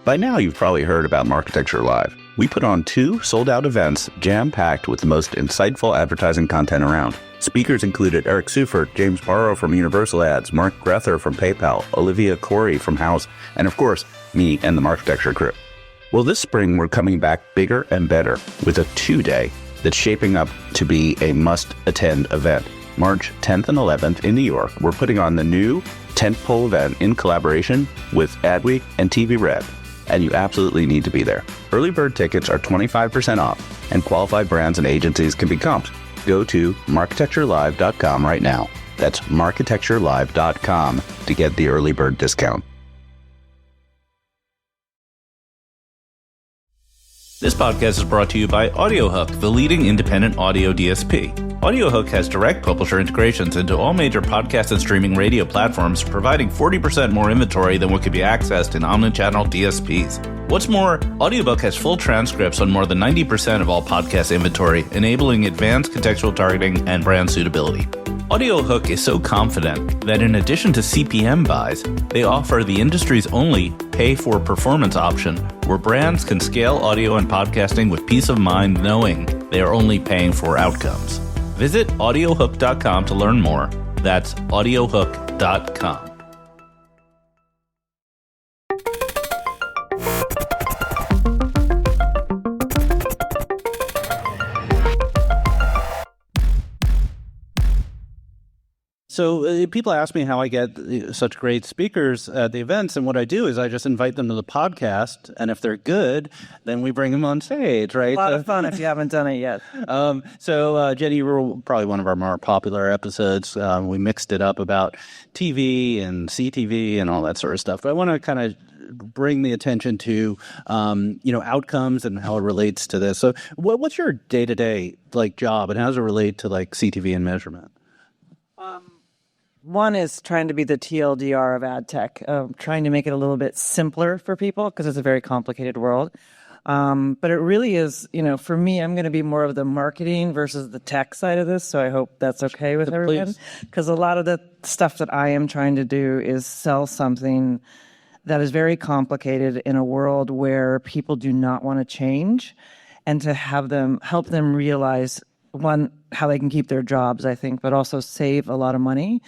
By now, you've probably heard about Marketecture Live. We put on 2 sold-out events jam-packed with the most insightful advertising content around. Speakers included Eric Seufert, James Barrow from Universal Ads, Mark Grether from PayPal, Olivia Corey from House, and of course, me and the Marketecture crew. Well, this spring, we're coming back bigger and better with a 2-day that's shaping up to be a must-attend event. March 10th and 11th in New York, we're putting on the new tentpole event in collaboration with Adweek and TV Red, and you absolutely need to be there. Early bird tickets are 25% off, and qualified brands and agencies can be comped. Go to marketecturelive.com right now. That's marketecturelive.com to get the early bird discount. This podcast is brought to you by AudioHook, the leading independent audio DSP. AudioHook has direct publisher integrations into all major podcast and streaming radio platforms, providing 40% more inventory than what could be accessed in omnichannel DSPs. What's more, AudioBook has full transcripts on more than 90% of all podcast inventory, enabling advanced contextual targeting and brand suitability. AudioHook is so confident that in addition to CPM buys, they offer the industry's only pay-for-performance option, where brands can scale audio and podcasting with peace of mind knowing they are only paying for outcomes. Visit audiohook.com to learn more. That's audiohook.com. So people ask me how I get such great speakers at the events, and what I do is I just invite them to the podcast, and if they're good, then we bring them on stage, right? A lot of fun if you haven't done it yet. Jenny, you were probably one of our more popular episodes. We mixed it up about TV and CTV and all that sort of stuff. But I want to kind of bring the attention to, outcomes and how it relates to this. So what's your day-to-day job, and how does it relate to CTV and measurement? One is trying to be the TLDR of ad tech, trying to make it a little bit simpler for people because it's a very complicated world. But it really is, for me, I'm going to be more of the marketing versus the tech side of this. So I hope that's okay with everyone. Because a lot of the stuff that I am trying to do is sell something that is very complicated in a world where people do not want to change, and to help them realize, one, how they can keep their jobs, I think, but also save a lot of money.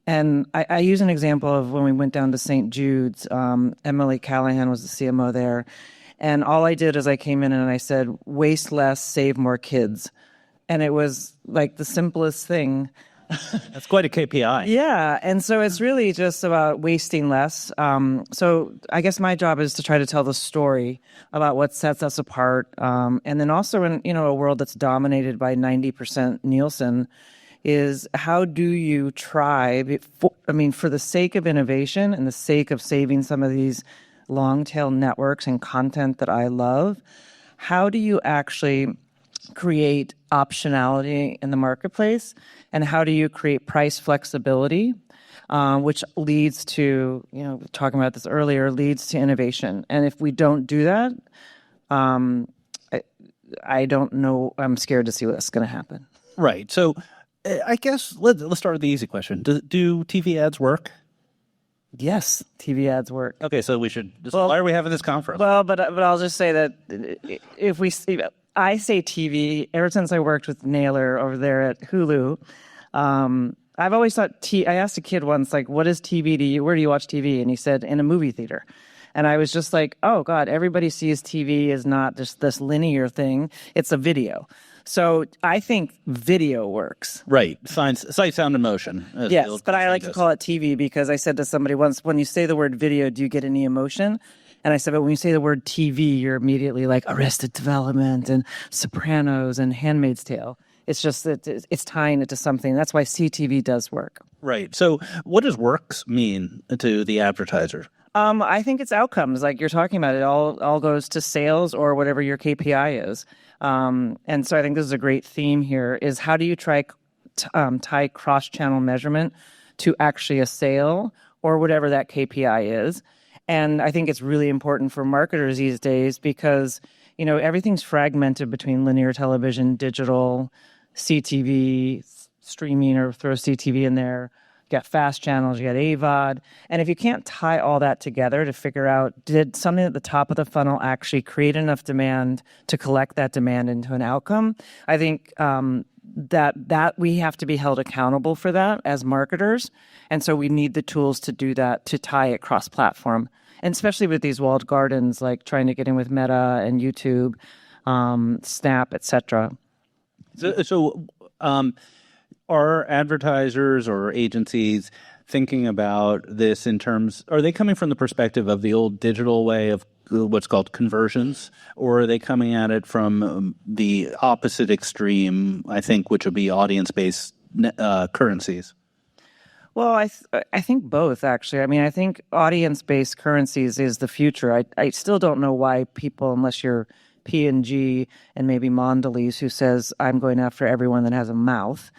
And I use an example of when we went down to St. Jude's. Emily Callahan was the CMO there. And all I did is I came in and I said, waste less, save more kids. And it was the simplest thing. That's quite a KPI. Yeah. And so it's really just about wasting less. So I guess my job is to try to tell the story about what sets us apart. And then also in, a world that's dominated by 90% Nielsen, is how do you try, for the sake of innovation and the sake of saving some of these long tail networks and content that I love, how do you actually create optionality in the marketplace, and how do you create price flexibility, which leads to, talking about this earlier, leads to innovation. And if we don't do that, I don't know. I'm scared to see what's going to happen. Right. So I guess let's start with the easy question. Do TV ads work? Yes, TV ads work. Okay, so we should. Why are we having this conference? Well, but I'll just say that I say TV ever since I worked with Naylor over there at Hulu. I've always thought I asked a kid once, what is TV to you? Where do you watch TV? And he said, in a movie theater. And I was just like, oh God, everybody sees TV as not just this linear thing. It's a video. So I think video works. Right. Sight, sound, and motion. Yes, but I like to call it TV because I said to somebody once, when you say the word video, do you get any emotion? And I said, but when you say the word TV, you're immediately like Arrested Development and Sopranos and Handmaid's Tale. It's just that it's tying it to something. That's why CTV does work. Right. So what does works mean to the advertiser? I think it's outcomes, like you're talking about. It all goes to sales or whatever your KPI is. And so I think this is a great theme here, is how do you tie cross-channel measurement to actually a sale or whatever that KPI is. And I think it's really important for marketers these days because, everything's fragmented between linear television, digital, CTV, streaming, or throw CTV in there. got fast channels, you got AVOD. And if you can't tie all that together to figure out, did something at the top of the funnel actually create enough demand to collect that demand into an outcome? I think that we have to be held accountable for that as marketers. And so we need the tools to do that, to tie it cross-platform. And especially with these walled gardens, like trying to get in with Meta and YouTube, Snap, etc. So, are advertisers or agencies thinking about this in terms, are they coming from the perspective of the old digital way of what's called conversions, or are they coming at it from the opposite extreme, I think, which would be audience-based currencies? Well, I think both, actually. I mean, I think audience-based currencies is the future. I still don't know why people, unless you're P&G and maybe Mondelez, who says, I'm going after everyone that has a mouth.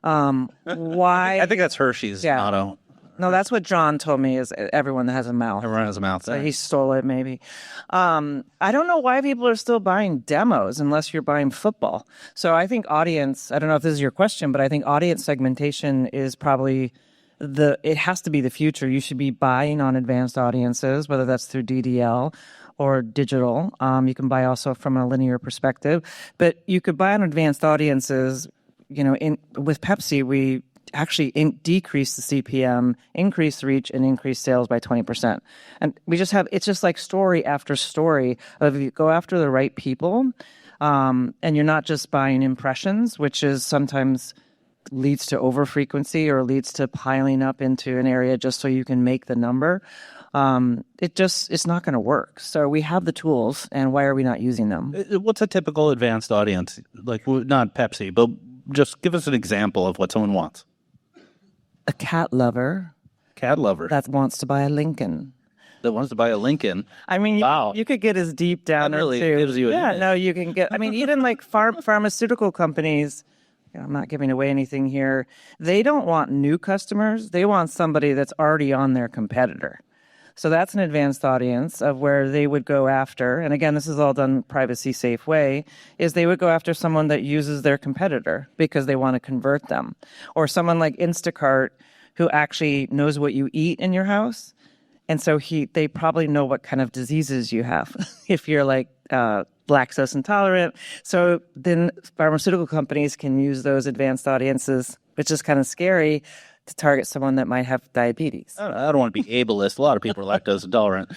Why? I think that's Hershey's motto. No, that's what John told me, is everyone that has a mouth. Everyone has a mouth. So he stole it, maybe. I don't know why people are still buying demos unless you're buying football. So I think audience, I don't know if this is your question, but I think audience segmentation is probably it has to be the future. You should be buying on advanced audiences, whether that's through DDL or digital. You can buy also from a linear perspective, but you could buy on advanced audiences. With Pepsi, we actually decrease the CPM, increase reach, and increase sales by 20%. And it's just like story after story of, you go after the right people, and you're not just buying impressions, which is sometimes leads to overfrequency or leads to piling up into an area just so you can make the number. It's not going to work. So we have the tools, and why are we not using them? What's a typical advanced audience? Like, not Pepsi, but just give us an example of what someone wants. A cat lover. Cat lover. That wants to buy a Lincoln. That wants to buy a Lincoln. I mean, wow. You could get as deep down that really into... gives you you can get... I mean, even like pharmaceutical companies, I'm not giving away anything here, they don't want new customers. They want somebody that's already on their competitor. So that's an advanced audience of where they would go after, and again, this is all done privacy safe way, is they would go after someone that uses their competitor because they want to convert them. Or someone like Instacart who actually knows what you eat in your house. And so they probably know what kind of diseases you have if you're like lactose intolerant. So then pharmaceutical companies can use those advanced audiences, which is kind of scary, to target someone that might have diabetes. I don't want to be ableist. A lot of people are lactose intolerant.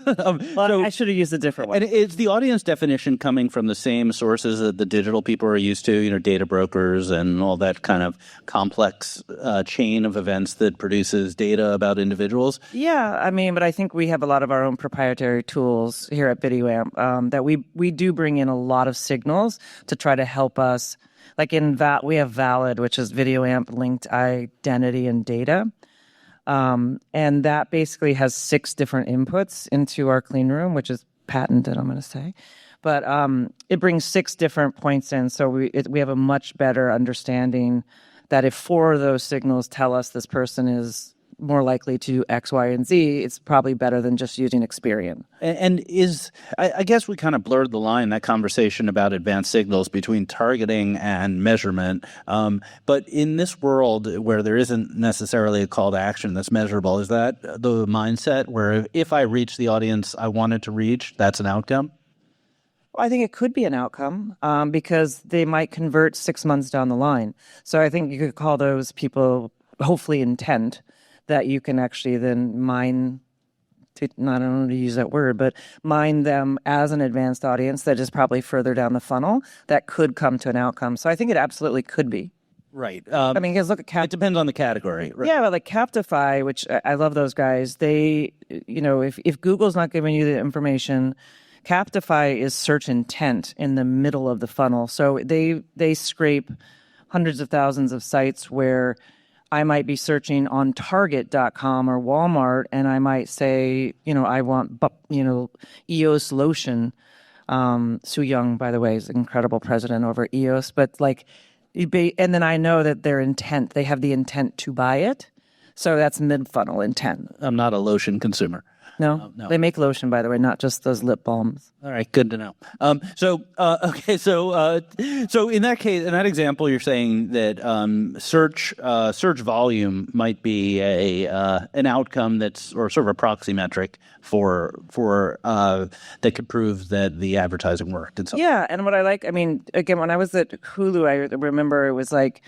I should have used a different one. And is the audience definition coming from the same sources that the digital people are used to, data brokers and all that kind of complex chain of events that produces data about individuals? Yeah, I mean, but I think we have a lot of our own proprietary tools here at VideoAmp that we do bring in a lot of signals to try to help us. Like we have Valid, which is VideoAmp linked identity and data. And that basically has 6 different inputs into our clean room, which is patented, I'm going to say. But it brings 6 different points in. So we have a much better understanding that if 4 of those signals tell us this person is more likely to do X, Y, and Z, it's probably better than just using Experian. And I guess we kind of blurred the line, that conversation about advanced signals between targeting and measurement. But in this world where there isn't necessarily a call to action that's measurable, is that the mindset where if I reach the audience I wanted to reach, that's an outcome? I think it could be an outcome because they might convert 6 months down the line. So I think you could call those people hopefully intent, that you can actually then mine, I don't know how to use that word, but mine them as an advanced audience that is probably further down the funnel that could come to an outcome. So I think it absolutely could be. Right. I mean, because look at it depends on the category. Right? Yeah, but like Captify, which I love those guys, they, if Google's not giving you the information, Captify is search intent in the middle of the funnel. So they scrape hundreds of thousands of sites where I might be searching on Target.com or Walmart, and I might say, I want, EOS lotion. Su Young, by the way, is an incredible president over EOS. But and then I know that their intent, they have the intent to buy it. So that's mid-funnel intent. I'm not a lotion consumer. No, No. they make lotion, by the way, not just those lip balms. All right, good to know. Okay, so in that case, in that example, you're saying that search volume might be an outcome that's or sort of a proxy metric for that could prove that the advertising worked. And so Yeah, and what I like, I mean, again, when I was at Hulu, I remember it was like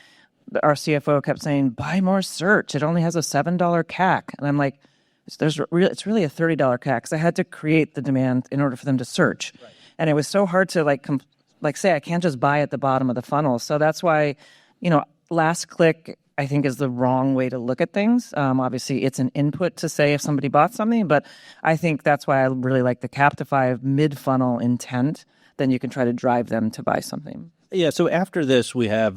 our CFO kept saying, "Buy more search. It only has a $7 CAC," and I'm like, it's really a $30 CAC because I had to create the demand in order for them to search, and it was so hard to say I can't just buy at the bottom of the funnel. So that's why, last click I think is the wrong way to look at things. Obviously, it's an input to say if somebody bought something, but I think that's why I really like the Captify of mid-funnel intent. Then you can try to drive them to buy something. Yeah, so after this, we have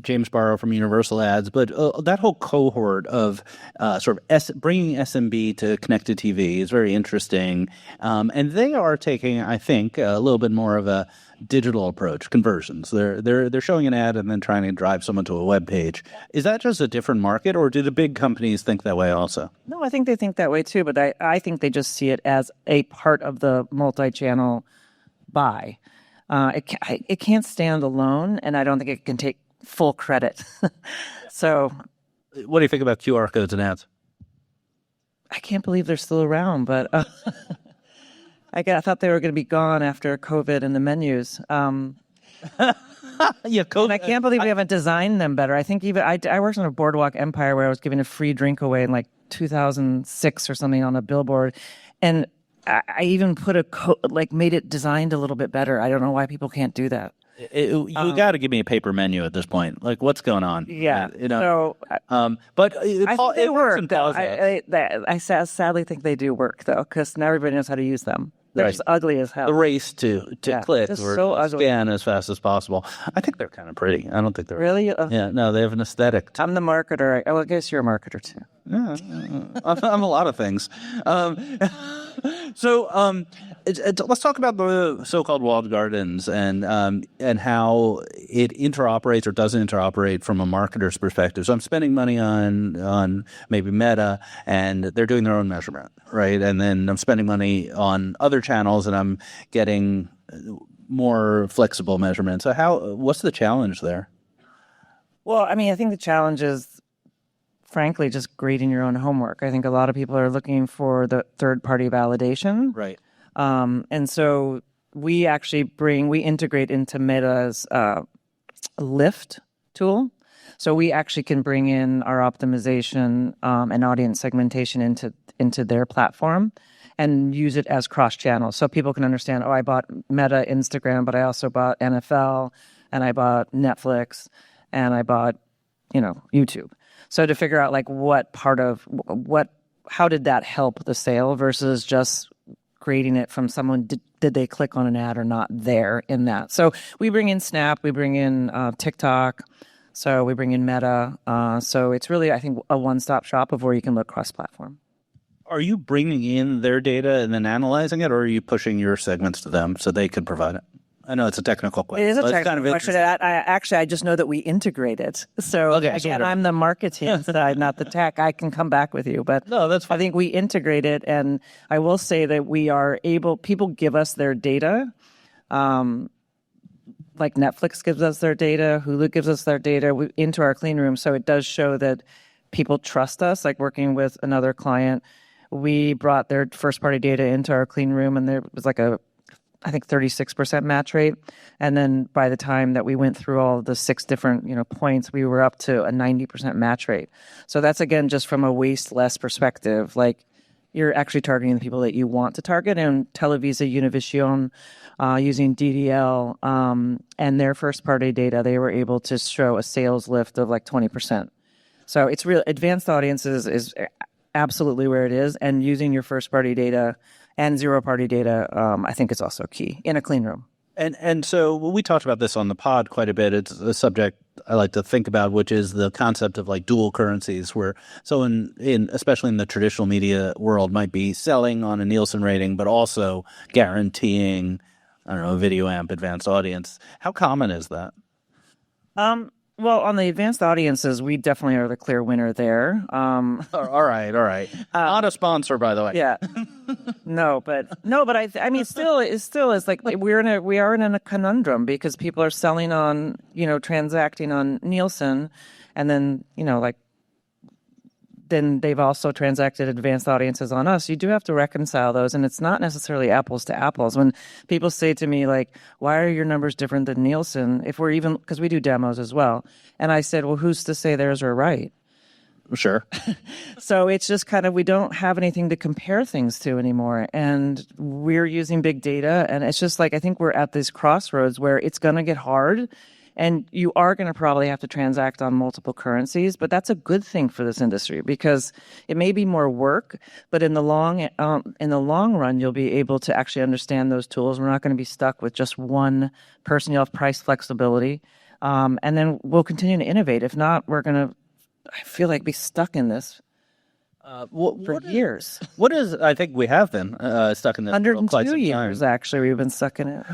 James Barrow from Universal Ads, but that whole cohort of bringing SMB to connected TV is very interesting. And they are taking, I think, a little bit more of a digital approach, conversions. They're showing an ad and then trying to drive someone to a web page. Is that just a different market, or do the big companies think that way also? No, I think they think that way too, but I think they just see it as a part of the multi-channel buy. It can't stand alone, and I don't think it can take full credit. So, what do you think about QR codes and ads? I can't believe they're still around, but I thought they were going to be gone after COVID and the menus. Yeah, and I can't believe we haven't designed them better. I think even I worked on a Boardwalk Empire where I was giving a free drink away in like 2006 or something on a billboard, and I even put made it designed a little bit better. I don't know why people can't do that. You got to give me a paper menu at this point. Like, what's going on? Yeah. But I think they work. Though. I sadly think they do work, though, because now everybody knows how to use them. They're just ugly as hell. The race to click or so scan as fast as possible. I think they're kind of pretty. I don't think they're... Really? Yeah, no, they have an aesthetic. I'm the marketer. I guess you're a marketer, too. Yeah, I'm a lot of things. Let's talk about the so-called walled gardens and how it interoperates or doesn't interoperate from a marketer's perspective. So I'm spending money on maybe Meta, and they're doing their own measurement, right? And then I'm spending money on other channels, and I'm getting more flexible measurements. So what's the challenge there? Well, I mean, I think the challenge is, frankly, just grading your own homework. I think a lot of people are looking for the third-party validation. Right. And so we integrate into Meta's Lift tool. So we actually can bring in our optimization and audience segmentation into their platform and use it as cross-channel. So people can understand, I bought Meta Instagram, but I also bought NFL, and I bought Netflix, and I bought, YouTube. So to figure out how did that help the sale versus just grading it from someone, did they click on an ad or not there in that. So we bring in Snap, we bring in TikTok, so we bring in Meta. So it's really, I think, a one-stop shop of where you can look cross-platform. Are you bringing in their data and then analyzing it, or are you pushing your segments to them so they can provide it? I know it's a technical question. It is a technical question. I just know that we integrate it. So again, I'm the marketing side, not the tech. I can come back with you, but no, that's fine. I think we integrate it, and I will say that we are able. People give us their data, like Netflix gives us their data, Hulu gives us their data into our clean room. So it does show that people trust us. Like working with another client, we brought their first-party data into our clean room, and there was I think 36% match rate. And then by the time that we went through all the 6 different, points, we were up to a 90% match rate. So that's, again, just from a waste less perspective. Like, you're actually targeting the people that you want to target. And Televisa Univision, using DDL and their first party data, they were able to show a sales lift of like 20%. So it's real. Advanced audiences is absolutely where it is. And using your first party data and zero-party data, I think is also key in a clean room. And so we talked about this on the pod quite a bit. It's a subject I like to think about, which is the concept of like dual currencies, where someone, especially in the traditional media world, might be selling on a Nielsen rating, but also guaranteeing, VideoAmp advanced audience. How common is that? Well, on the advanced audiences, we definitely are the clear winner there. All right. Not a sponsor, by the way. Yeah. But I mean, it still is like we are in a conundrum because people are selling on, transacting on Nielsen, and then, then they've also transacted advanced audiences on us. You do have to reconcile those, and it's not necessarily apples to apples. When people say to me, like, why are your numbers different than Nielsen? Because we do demos as well. And I said, well, who's to say theirs are right? Sure. So it's just kind of, we don't have anything to compare things to anymore. And we're using big data. And it's just like, I think we're at this crossroads where it's going to get hard. And you are going to probably have to transact on multiple currencies, but that's a good thing for this industry because it may be more work, but in the long run, you'll be able to actually understand those tools. We're not going to be stuck with just one person. You'll have price flexibility, and then we'll continue to innovate. If not, we're going to, I feel like, be stuck in this for years. I think we have been stuck in this 102 years, actually, we've been stuck in it.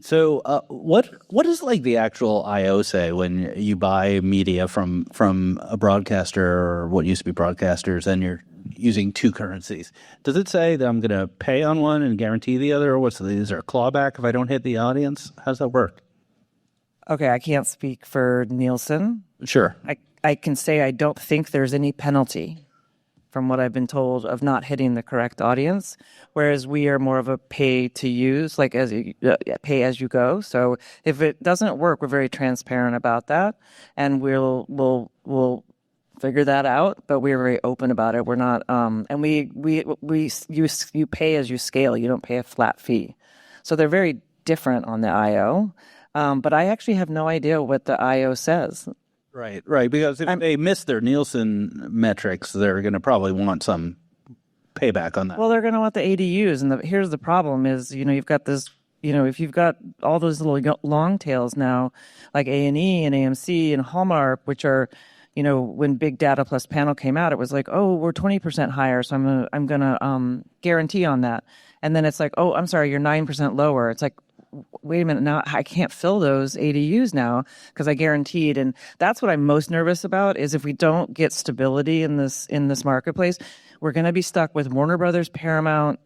So what is like the actual IO say when you buy media from a broadcaster or what used to be broadcasters and you're using two currencies? Does it say that I'm going to pay on one and guarantee the other, or is there a clawback if I don't hit the audience? How does that work? Okay, I can't speak for Nielsen. Sure. I can say I don't think there's any penalty from what I've been told of not hitting the correct audience, whereas we are more of a pay to use, like pay as you go. So if it doesn't work, we're very transparent about that, and we'll figure that out. But we're very open about it. We're not, and you pay as you scale. You don't pay a flat fee. So they're very different on the IO. But I actually have no idea what the IO says. Right. Because if they miss their Nielsen metrics, they're going to probably want some payback on that. Well, they're going to want the ADUs. And here's the problem is, you've got this, if you've got all those little long tails now, like A&E and AMC and Hallmark, which are, when Big Data Plus Panel came out, it was like, oh, we're 20% higher, so I'm gonna guarantee on that. And then it's like, oh, I'm sorry, you're 9% lower. It's like, wait a minute, now I can't fill those ADUs now because I guaranteed. And that's what I'm most nervous about is if we don't get stability in this marketplace, we're going to be stuck with Warner Brothers, Paramount,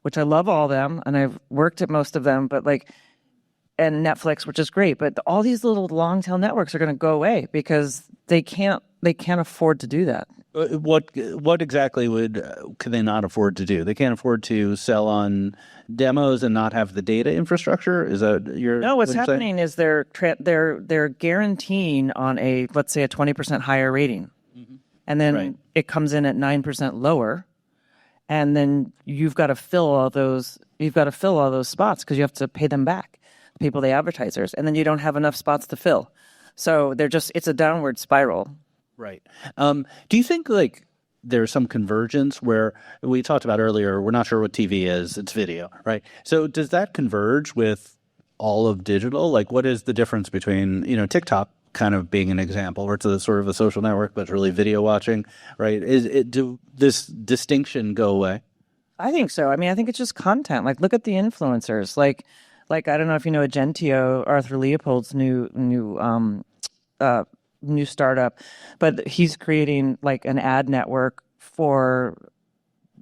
which I love all of them, and I've worked at most of them, and Netflix, which is great. But all these little long tail networks are going to go away because they can't afford to do that. What exactly could they not afford to do? They can't afford to sell on demos and not have the data infrastructure. Is that your? No, what's happening is they're guaranteeing on let's say a 20% higher rating, and then it comes in at 9% lower, and then you've got to fill all those spots because you have to pay them back, the advertisers, and then you don't have enough spots to fill. So it's a downward spiral. Right. Do you think there's some convergence where we talked about earlier, we're not sure what TV is, it's video, right? So does that converge with all of digital? Like what is the difference between, TikTok kind of being an example where it's a sort of a social network, but it's really video watching, right? Do this distinction go away? I think so. I mean, I think it's just content. Like look at the influencers. Like I don't know if you know Agentio, Arthur Leopold's new startup, but he's creating like an ad network for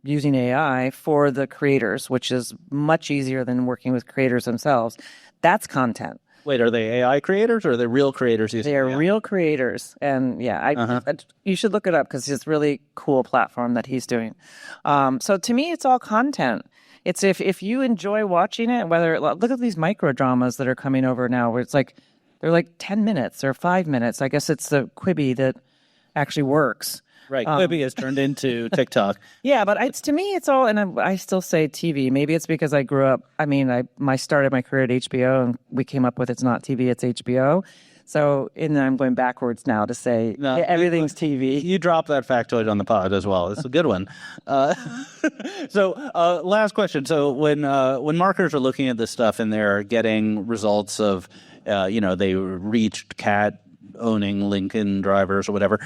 using AI for the creators, which is much easier than working with creators themselves. That's content. Wait, are they AI creators or are they real creators? They are real creators. And you should look it up because it's a really cool platform that he's doing. So to me, it's all content. It's if you enjoy watching it, look at these micro dramas that are coming over now where it's like, they're like 10 minutes or 5 minutes. I guess it's the Quibi that actually works. Right. Quibi has turned into TikTok. Yeah, but to me, it's all, and I still say TV. Maybe it's because I grew up, I started my career at HBO and we came up with it's not TV, it's HBO. So, and I'm going backwards now to say everything's TV. You dropped that factoid on the pod as well. It's a good one. So, last question. So, when marketers are looking at this stuff and they're getting results of, they reached cat owning Lincoln drivers or whatever,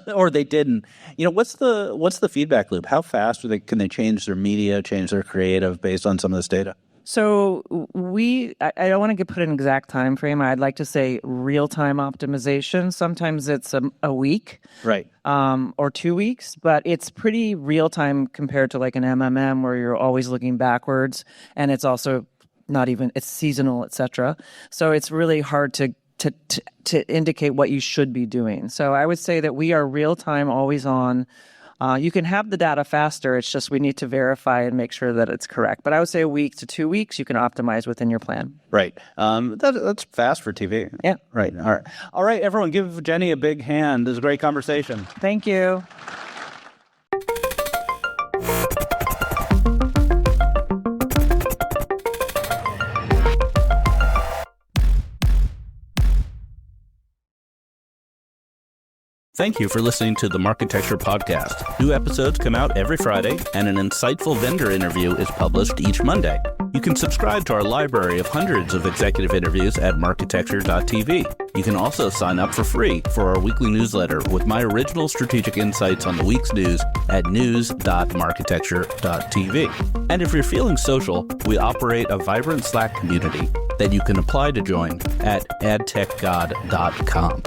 or they didn't. What's the feedback loop? How fast can they change their media, change their creative based on some of this data? So I don't want to put an exact time frame. I'd like to say real-time optimization. Sometimes it's a week, Right. or 2 weeks, but it's pretty real-time compared to like an MMM where you're always looking backwards, and it's also it's seasonal, etc. So it's really hard to indicate what you should be doing. So I would say that we are real-time, always on. You can have the data faster. It's just we need to verify and make sure that it's correct. But I would say a week to 2 weeks, you can optimize within your plan. Right. That's fast for TV. Yeah. Right. All right, everyone, give Jenny a big hand. This is a great conversation. Thank you. Thank you for listening to the Marketecture podcast. New episodes come out every Friday, and an insightful vendor interview is published each Monday. You can subscribe to our library of hundreds of executive interviews at marketecture.tv. You can also sign up for free for our weekly newsletter with my original strategic insights on the week's news at news.marketecture.tv. And if you're feeling social, we operate a vibrant Slack community that you can apply to join at adtechgod.com.